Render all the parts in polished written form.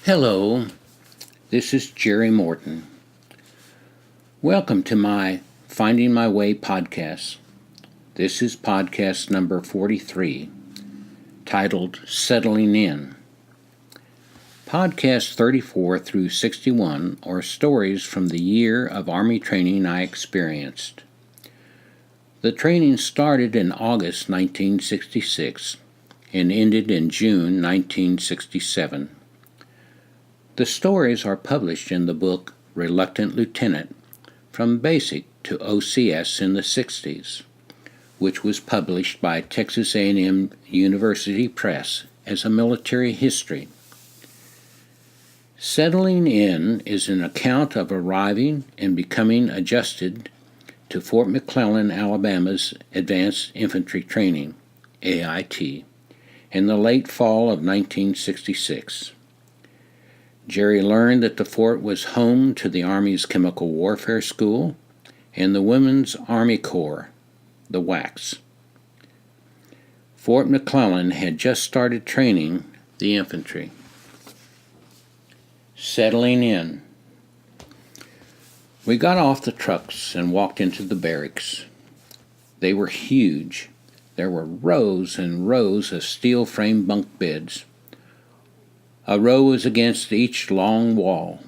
Hello, this is Jerry Morton. Welcome to my Finding My Way podcast. This is podcast number 43, titled Settling In. Podcasts 34 through 61 are stories from the year of Army training I experienced. The training started in August 1966 and ended in June 1967. The stories are published in the book Reluctant Lieutenant, From Basic to OCS in the 60s, which was published by Texas A&M University Press as a military history. Settling In is an account of arriving and becoming adjusted to Fort McClellan, Alabama's Advanced Infantry Training, AIT, in the late fall of 1966. Jerry learned that the fort was home to the Army's Chemical Warfare School and the Women's Army Corps, the WACs. Fort McClellan had just started training the infantry. Settling in. We got off the trucks and walked into the barracks. They were huge. There were rows and rows of steel-framed bunk beds. A row was against each long wall.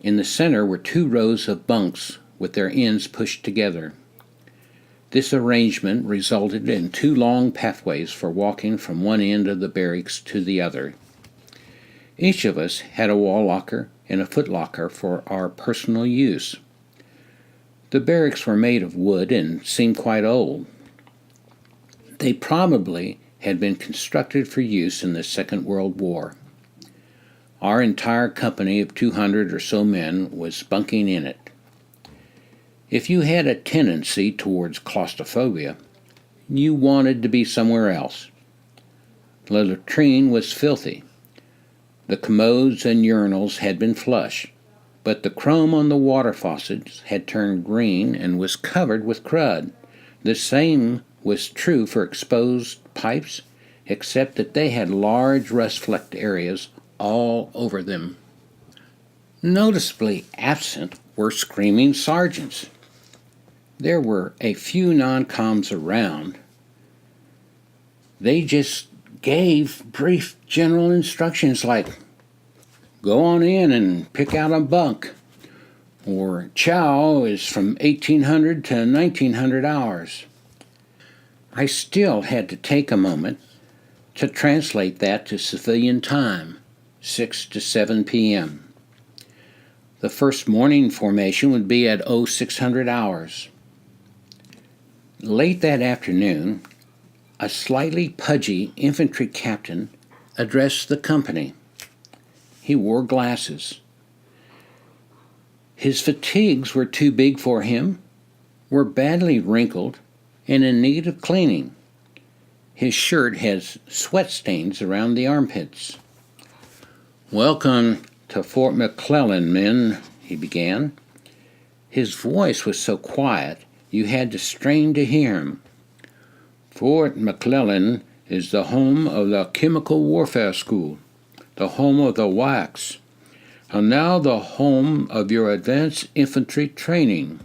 In the center were 2 rows of bunks with their ends pushed together. This arrangement resulted in 2 long pathways for walking from one end of the barracks to the other. Each of us had a wall locker and a foot locker for our personal use. The barracks were made of wood and seemed quite old. They probably had been constructed for use in the Second World War. Our entire company of 200 or so men was bunking in it. If you had a tendency towards claustrophobia, you wanted to be somewhere else. The latrine was filthy. The commodes and urinals had been flush, but the chrome on the water faucets had turned green and was covered with crud. The same was true for exposed pipes, except that they had large rust-flecked areas all over them. Noticeably absent were screaming sergeants. There were a few non-coms around. They just gave brief general instructions like, go on in and pick out a bunk, or chow is from 1800 to 1900 hours. I still had to take a moment to translate that to civilian time, 6 to 7 p.m. The first morning formation would be at 0600 hours. Late that afternoon, a slightly pudgy infantry captain addressed the company. He wore glasses. His fatigues were too big for him, were badly wrinkled, and in need of cleaning. His shirt has sweat stains around the armpits. "Welcome to Fort McClellan, men," he began. His voice was so quiet you had to strain to hear him. "Fort McClellan is the home of the Chemical Warfare School, the home of the WACs, and now the home of your Advanced Infantry Training.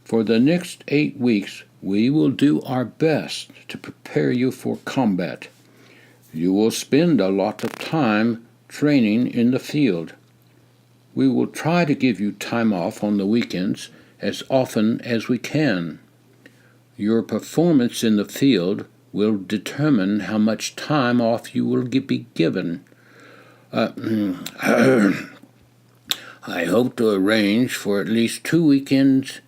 For the next 8 weeks, we will do our best to prepare you for combat. You will spend a lot of time training in the field. We will try to give you time off on the weekends as often as we can. Your performance in the field will determine how much time off you will be given. I hope to arrange for at least 2 weekends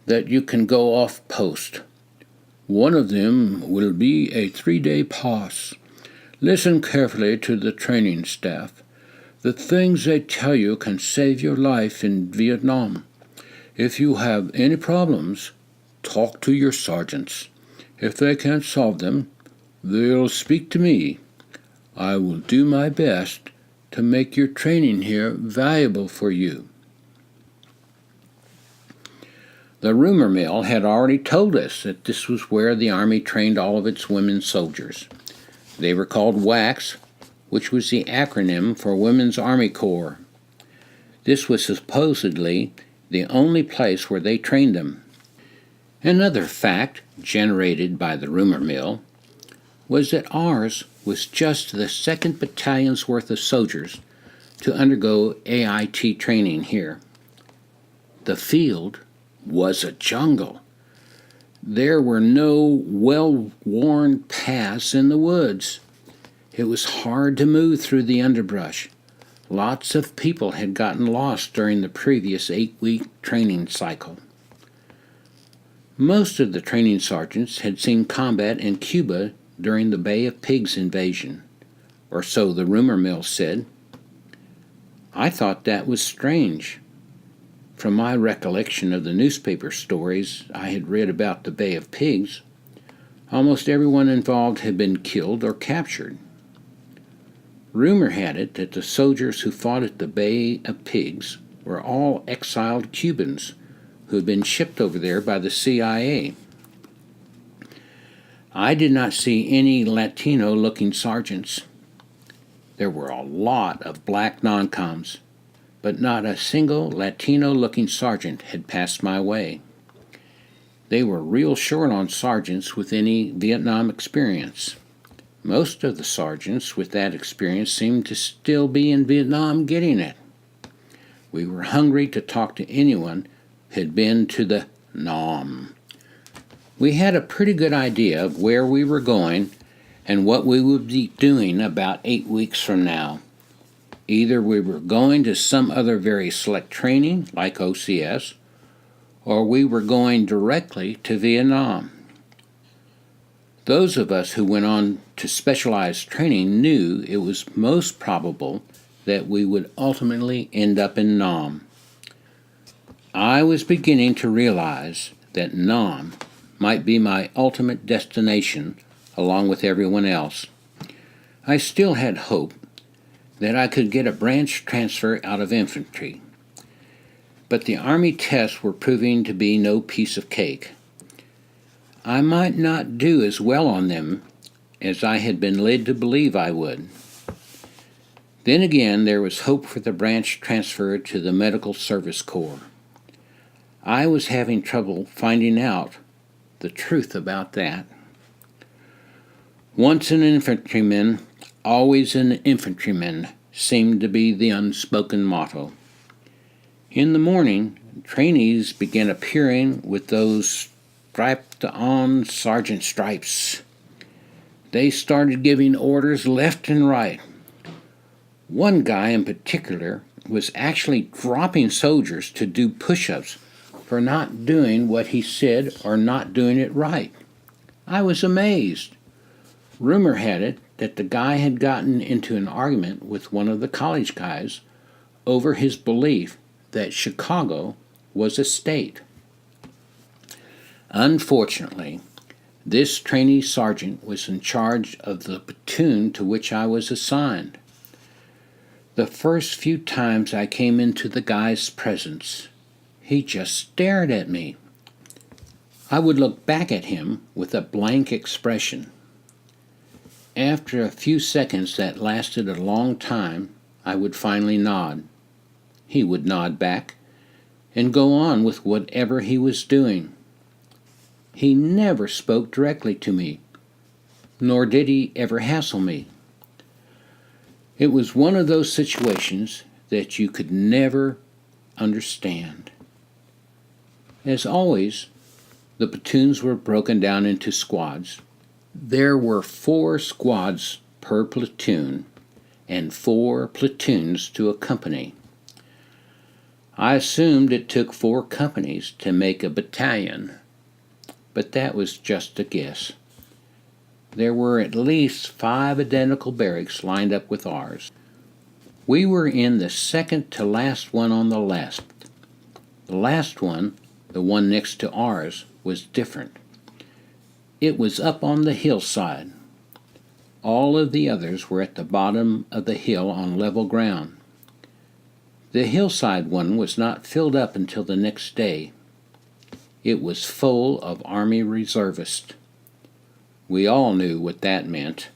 that you can go off post. One of them will be a 3-day pass. Listen carefully to the training staff. The things they tell you can save your life in Vietnam. If you have any problems, talk to your sergeants. If they can't solve them, they'll speak to me. I will do my best to make your training here valuable for you." The rumor mill had already told us that this was where the Army trained all of its women soldiers. They were called WACs, which was the acronym for Women's Army Corps. This was supposedly the only place where they trained them. Another fact generated by the rumor mill was that ours was just the 2nd Battalion's worth of soldiers to undergo AIT training here. The field was a jungle. There were no well-worn paths in the woods. It was hard to move through the underbrush. Lots of people had gotten lost during the previous 8-week training cycle. Most of the training sergeants had seen combat in Cuba during the Bay of Pigs invasion, or so the rumor mill said. I thought that was strange. From my recollection of the newspaper stories I had read about the Bay of Pigs, almost everyone involved had been killed or captured. Rumor had it that the soldiers who fought at the Bay of Pigs were all exiled Cubans who had been shipped over there by the CIA. I did not see any Latino-looking sergeants. There were a lot of black non-coms, but not a single Latino-looking sergeant had passed my way. They were real short on sergeants with any Vietnam experience. Most of the sergeants with that experience seemed to still be in Vietnam getting it. We were hungry to talk to anyone who had been to the NOM. We had a pretty good idea of where we were going and what we would be doing about 8 weeks from now. Either we were going to some other very select training, like OCS, or we were going directly to Vietnam. Those of us who went on to specialized training knew it was most probable that we would ultimately end up in Nam. I was beginning to realize that Nam might be my ultimate destination along with everyone else. I still had hope that I could get a branch transfer out of infantry, but the Army tests were proving to be no piece of cake. I might not do as well on them as I had been led to believe I would. Then again, there was hope for the branch transfer to the Medical Service Corps. I was having trouble finding out the truth about that. Once an infantryman, always an infantryman seemed to be the unspoken motto. In the morning, trainees began appearing with those striped-on sergeant stripes. They started giving orders left and right. One guy in particular was actually dropping soldiers to do push-ups for not doing what he said or not doing it right. I was amazed. Rumor had it that the guy had gotten into an argument with one of the college guys over his belief that Chicago was a state. Unfortunately, this trainee sergeant was in charge of the platoon to which I was assigned. The first few times I came into the guy's presence, he just stared at me. I would look back at him with a blank expression. After a few seconds that lasted a long time, I would finally nod. He would nod back and go on with whatever he was doing. He never spoke directly to me, nor did he ever hassle me. It was one of those situations that you could never understand. As always, the platoons were broken down into squads. There were 4 squads per platoon and 4 platoons to a company. I assumed it took 4 companies to make a battalion, but that was just a guess. There were at least 5 identical barracks lined up with ours. We were in the second to last one on the left. The last one, the one next to ours, was different. It was up on the hillside. All of the others were at the bottom of the hill on level ground. The hillside one was not filled up until the next day. It was full of Army reservists. We all knew what that meant.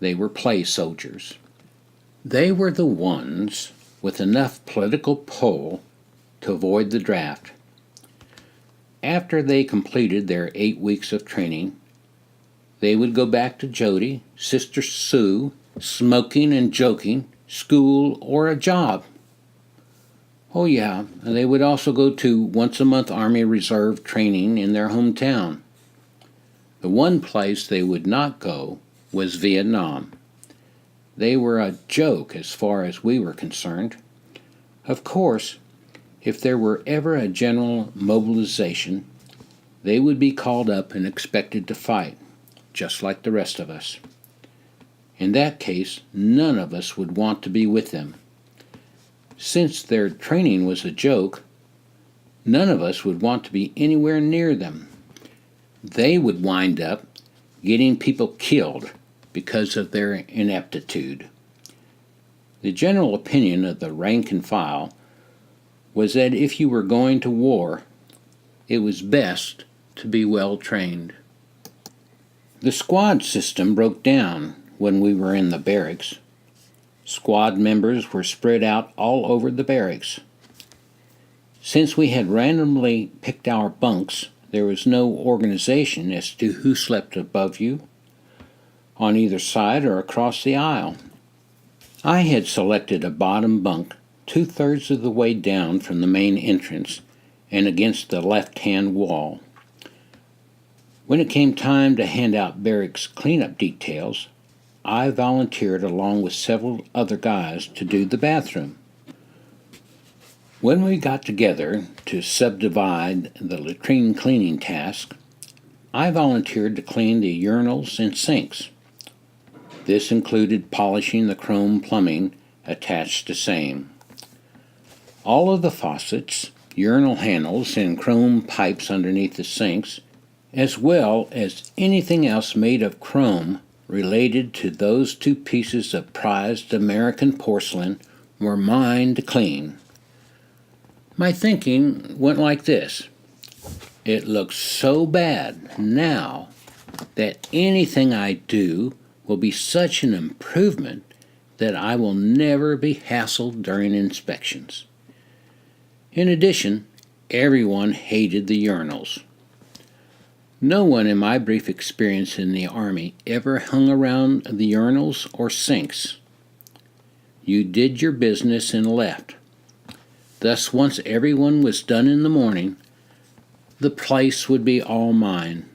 They were play soldiers. They were the ones with enough political pull to avoid the draft. After they completed their 8 weeks of training, they would go back to Jody, Sister Sue, smoking and joking, school, or a job. Oh yeah, and they would also go to once-a-month Army Reserve training in their hometown. The one place they would not go was Vietnam. They were a joke as far as we were concerned. Of course, if there were ever a general mobilization, they would be called up and expected to fight, just like the rest of us. In that case, none of us would want to be with them. Since their training was a joke, none of us would want to be anywhere near them. They would wind up getting people killed because of their ineptitude. The general opinion of the rank and file was that if you were going to war, it was best to be well trained. The squad system broke down when we were in the barracks. Squad members were spread out all over the barracks. Since we had randomly picked our bunks, there was no organization as to who slept above you, on either side or across the aisle. I had selected a bottom bunk 2/3 of the way down from the main entrance and against the left-hand wall. When it came time to hand out barracks cleanup details, I volunteered along with several other guys to do the bathroom. When we got together to subdivide the latrine cleaning task, I volunteered to clean the urinals and sinks. This included polishing the chrome plumbing attached to same. All of the faucets, urinal handles, and chrome pipes underneath the sinks, as well as anything else made of chrome related to those 2 pieces of prized American porcelain, were mine to clean. My thinking went like this: it looks so bad now that anything I do will be such an improvement that I will never be hassled during inspections. In addition, everyone hated the urinals. No one in my brief experience in the Army ever hung around the urinals or sinks. You did your business and left. Thus, once everyone was done in the morning, the place would be all mine.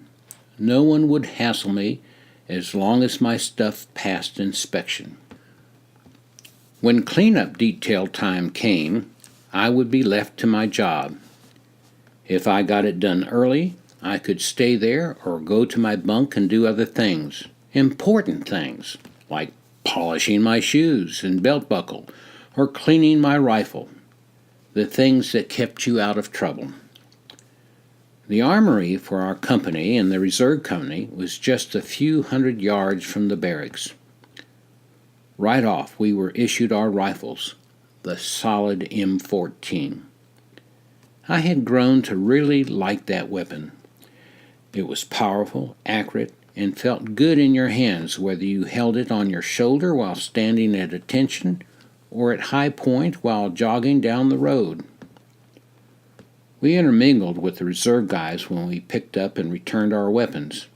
No one would hassle me as long as my stuff passed inspection. When cleanup detail time came, I would be left to my job. If I got it done early, I could stay there or go to my bunk and do other things, important things, like polishing my shoes and belt buckle or cleaning my rifle, the things that kept you out of trouble. The armory for our company and the reserve company was just a few hundred yards from the barracks. Right off, we were issued our rifles, the solid M14. I had grown to really like that weapon. It was powerful, accurate, and felt good in your hands whether you held it on your shoulder while standing at attention or at high point while jogging down the road. We intermingled with the reserve guys when we picked up and returned our weapons.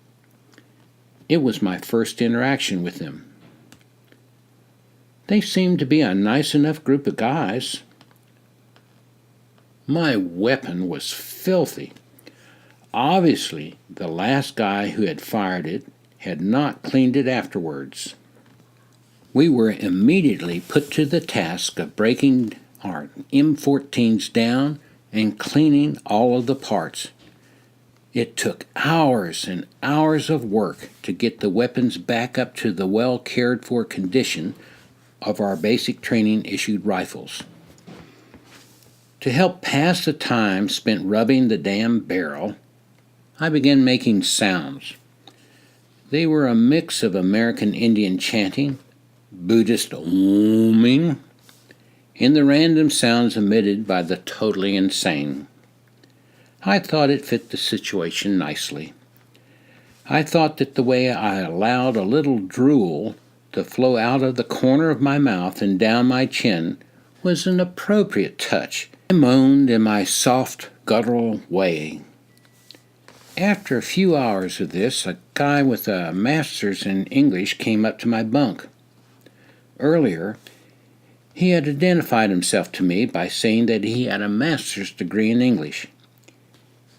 It was my first interaction with them. They seemed to be a nice enough group of guys. My weapon was filthy. Obviously, the last guy who had fired it had not cleaned it afterwards. We were immediately put to the task of breaking our M14s down and cleaning all of the parts. It took hours and hours of work to get the weapons back up to the well-cared-for condition of our basic training issued rifles. To help pass the time spent rubbing the damn barrel, I began making sounds. They were a mix of American Indian chanting, Buddhist oming, and the random sounds emitted by the totally insane. I thought it fit the situation nicely. I thought that the way I allowed a little drool to flow out of the corner of my mouth and down my chin was an appropriate touch. I moaned in my soft, guttural way. After a few hours of this, a guy with a master's in English came up to my bunk. Earlier, he had identified himself to me by saying that he had a master's degree in English.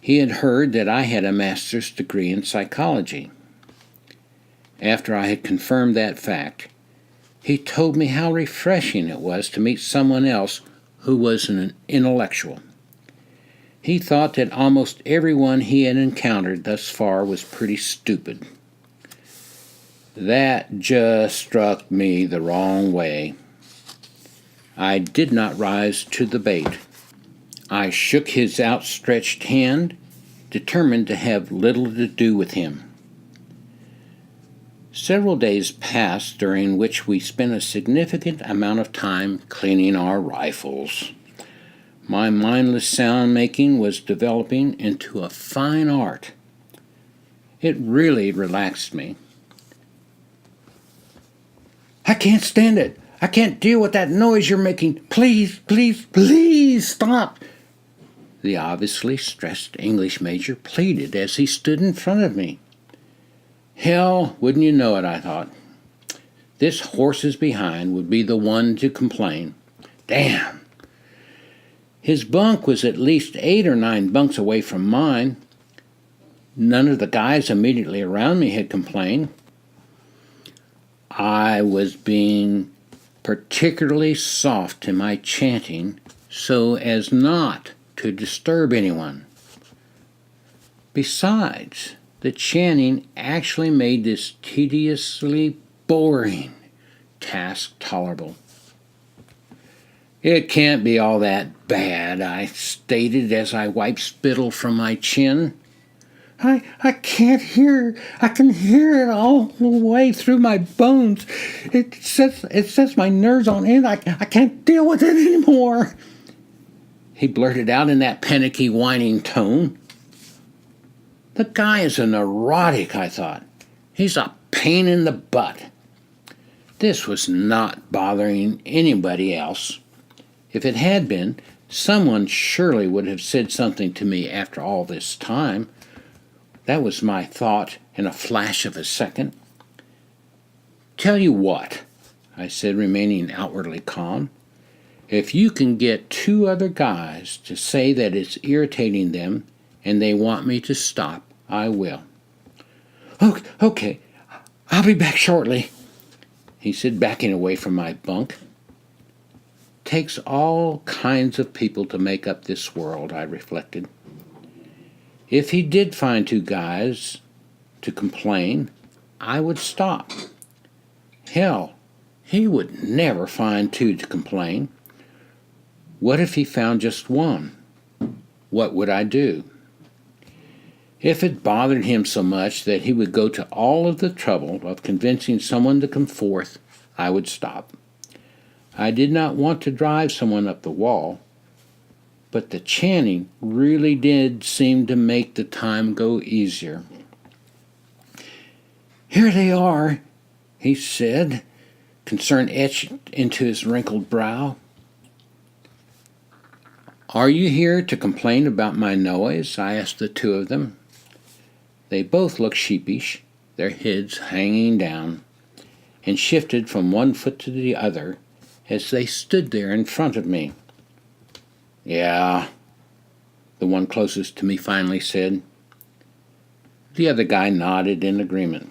He had heard that I had a master's degree in psychology. After I had confirmed that fact, he told me how refreshing it was to meet someone else who was an intellectual. He thought that almost everyone he had encountered thus far was pretty stupid. That just struck me the wrong way. I did not rise to the bait. I shook his outstretched hand, determined to have little to do with him. Several days passed during which we spent a significant amount of time cleaning our rifles. My mindless sound making was developing into a fine art. It really relaxed me. "I can't stand it. I can't deal with that noise you're making. Please, please, please stop," the obviously stressed English major pleaded as he stood in front of me. Hell, wouldn't you know it, I thought. This horses behind would be the one to complain. Damn! His bunk was at least 8 or 9 bunks away from mine. None of the guys immediately around me had complained. I was being particularly soft in my chanting so as not to disturb anyone. Besides, the chanting actually made this tediously boring task tolerable. "It can't be all that bad," I stated as I wiped spittle from my chin. I can't hear. I can hear it all the way through my bones. It sets my nerves on end. I can't deal with it anymore," he blurted out in that panicky, whining tone. The guy is a neurotic, I thought. He's a pain in the butt. This was not bothering anybody else. If it had been, someone surely would have said something to me after all this time. That was my thought in a flash of a second. "Tell you what," I said, remaining outwardly calm. "If you can get 2 other guys to say that it's irritating them and they want me to stop, I will." Okay, I'll be back shortly," he said, backing away from my bunk. Takes all kinds of people to make up this world, I reflected. If he did find 2 guys to complain, I would stop. Hell, he would never find 2 to complain. What if he found just 1? What would I do? If it bothered him so much that he would go to all of the trouble of convincing someone to come forth, I would stop. I did not want to drive someone up the wall, but the chanting really did seem to make the time go easier. "Here they are," he said, concern etched into his wrinkled brow. "Are you here to complain about my noise?" I asked the 2 of them. They both looked sheepish, their heads hanging down, and shifted from one foot to the other as they stood there in front of me. "Yeah," the one closest to me finally said. The other guy nodded in agreement.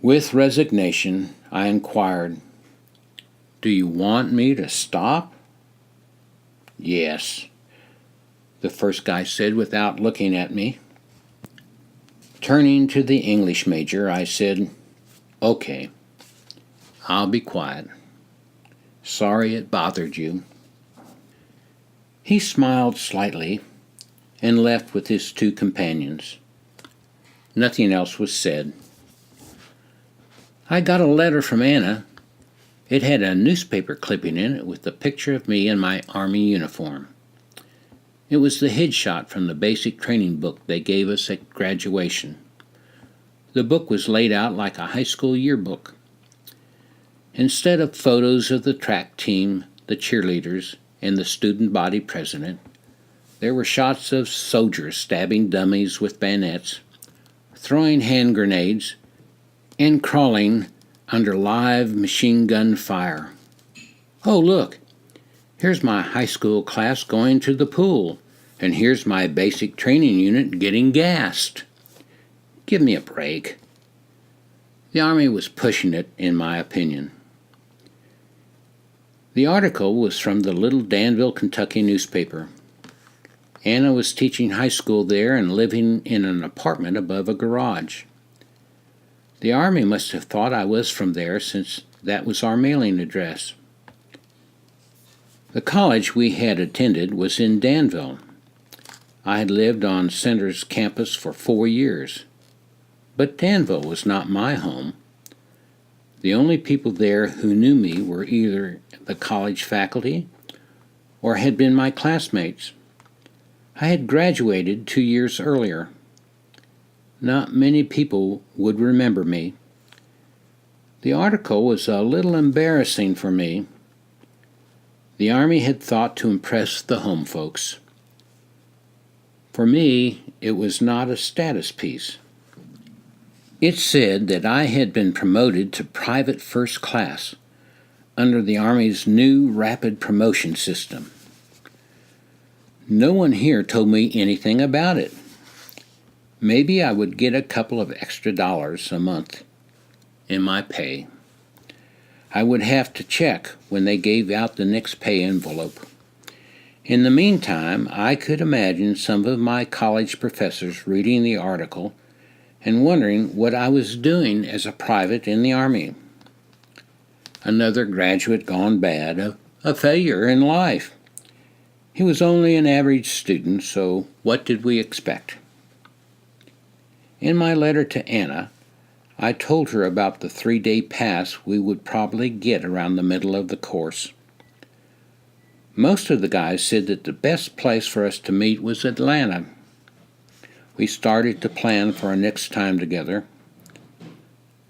With resignation, I inquired, "Do you want me to stop?" "Yes," the first guy said without looking at me. Turning to the English major, I said, "Okay, I'll be quiet. Sorry it bothered you." He smiled slightly and left with his 2 companions. Nothing else was said. I got a letter from Anna. It had a newspaper clipping in it with a picture of me in my Army uniform. It was the headshot from the basic training book they gave us at graduation. The book was laid out like a high school yearbook. Instead of photos of the track team, the cheerleaders, and the student body president, there were shots of soldiers stabbing dummies with bayonets, throwing hand grenades, and crawling under live machine gun fire. Oh, look, here's my high school class going to the pool, and here's my basic training unit getting gassed. Give me a break. The Army was pushing it, in my opinion. The article was from the little Danville, Kentucky newspaper. Anna was teaching high school there and living in an apartment above a garage. The Army must have thought I was from there, since that was our mailing address. The college we had attended was in Danville. I had lived on Center's campus for 4 years. But Danville was not my home. The only people there who knew me were either the college faculty or had been my classmates. I had graduated 2 years earlier. Not many people would remember me. The article was a little embarrassing for me. The Army had thought to impress the home folks. For me, it was not a status piece. It said that I had been promoted to private first class under the Army's new rapid promotion system. No one here told me anything about it. Maybe I would get a couple of extra dollars a month in my pay. I would have to check when they gave out the next pay envelope. In the meantime, I could imagine some of my college professors reading the article and wondering what I was doing as a private in the Army. Another graduate gone bad, a failure in life. He was only an average student, so what did we expect? In my letter to Anna, I told her about the 3-day pass we would probably get around the middle of the course. Most of the guys said that the best place for us to meet was Atlanta. We started to plan for our next time together.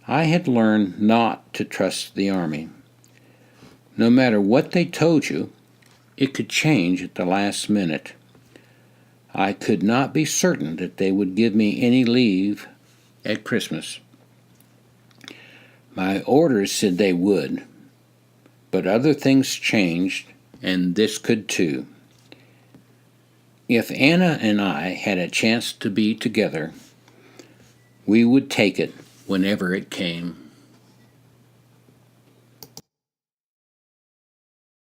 I had learned not to trust the Army. No matter what they told you, it could change at the last minute. I could not be certain that they would give me any leave at Christmas. My orders said they would, but other things changed, and this could too. If Anna and I had a chance to be together, we would take it whenever it came.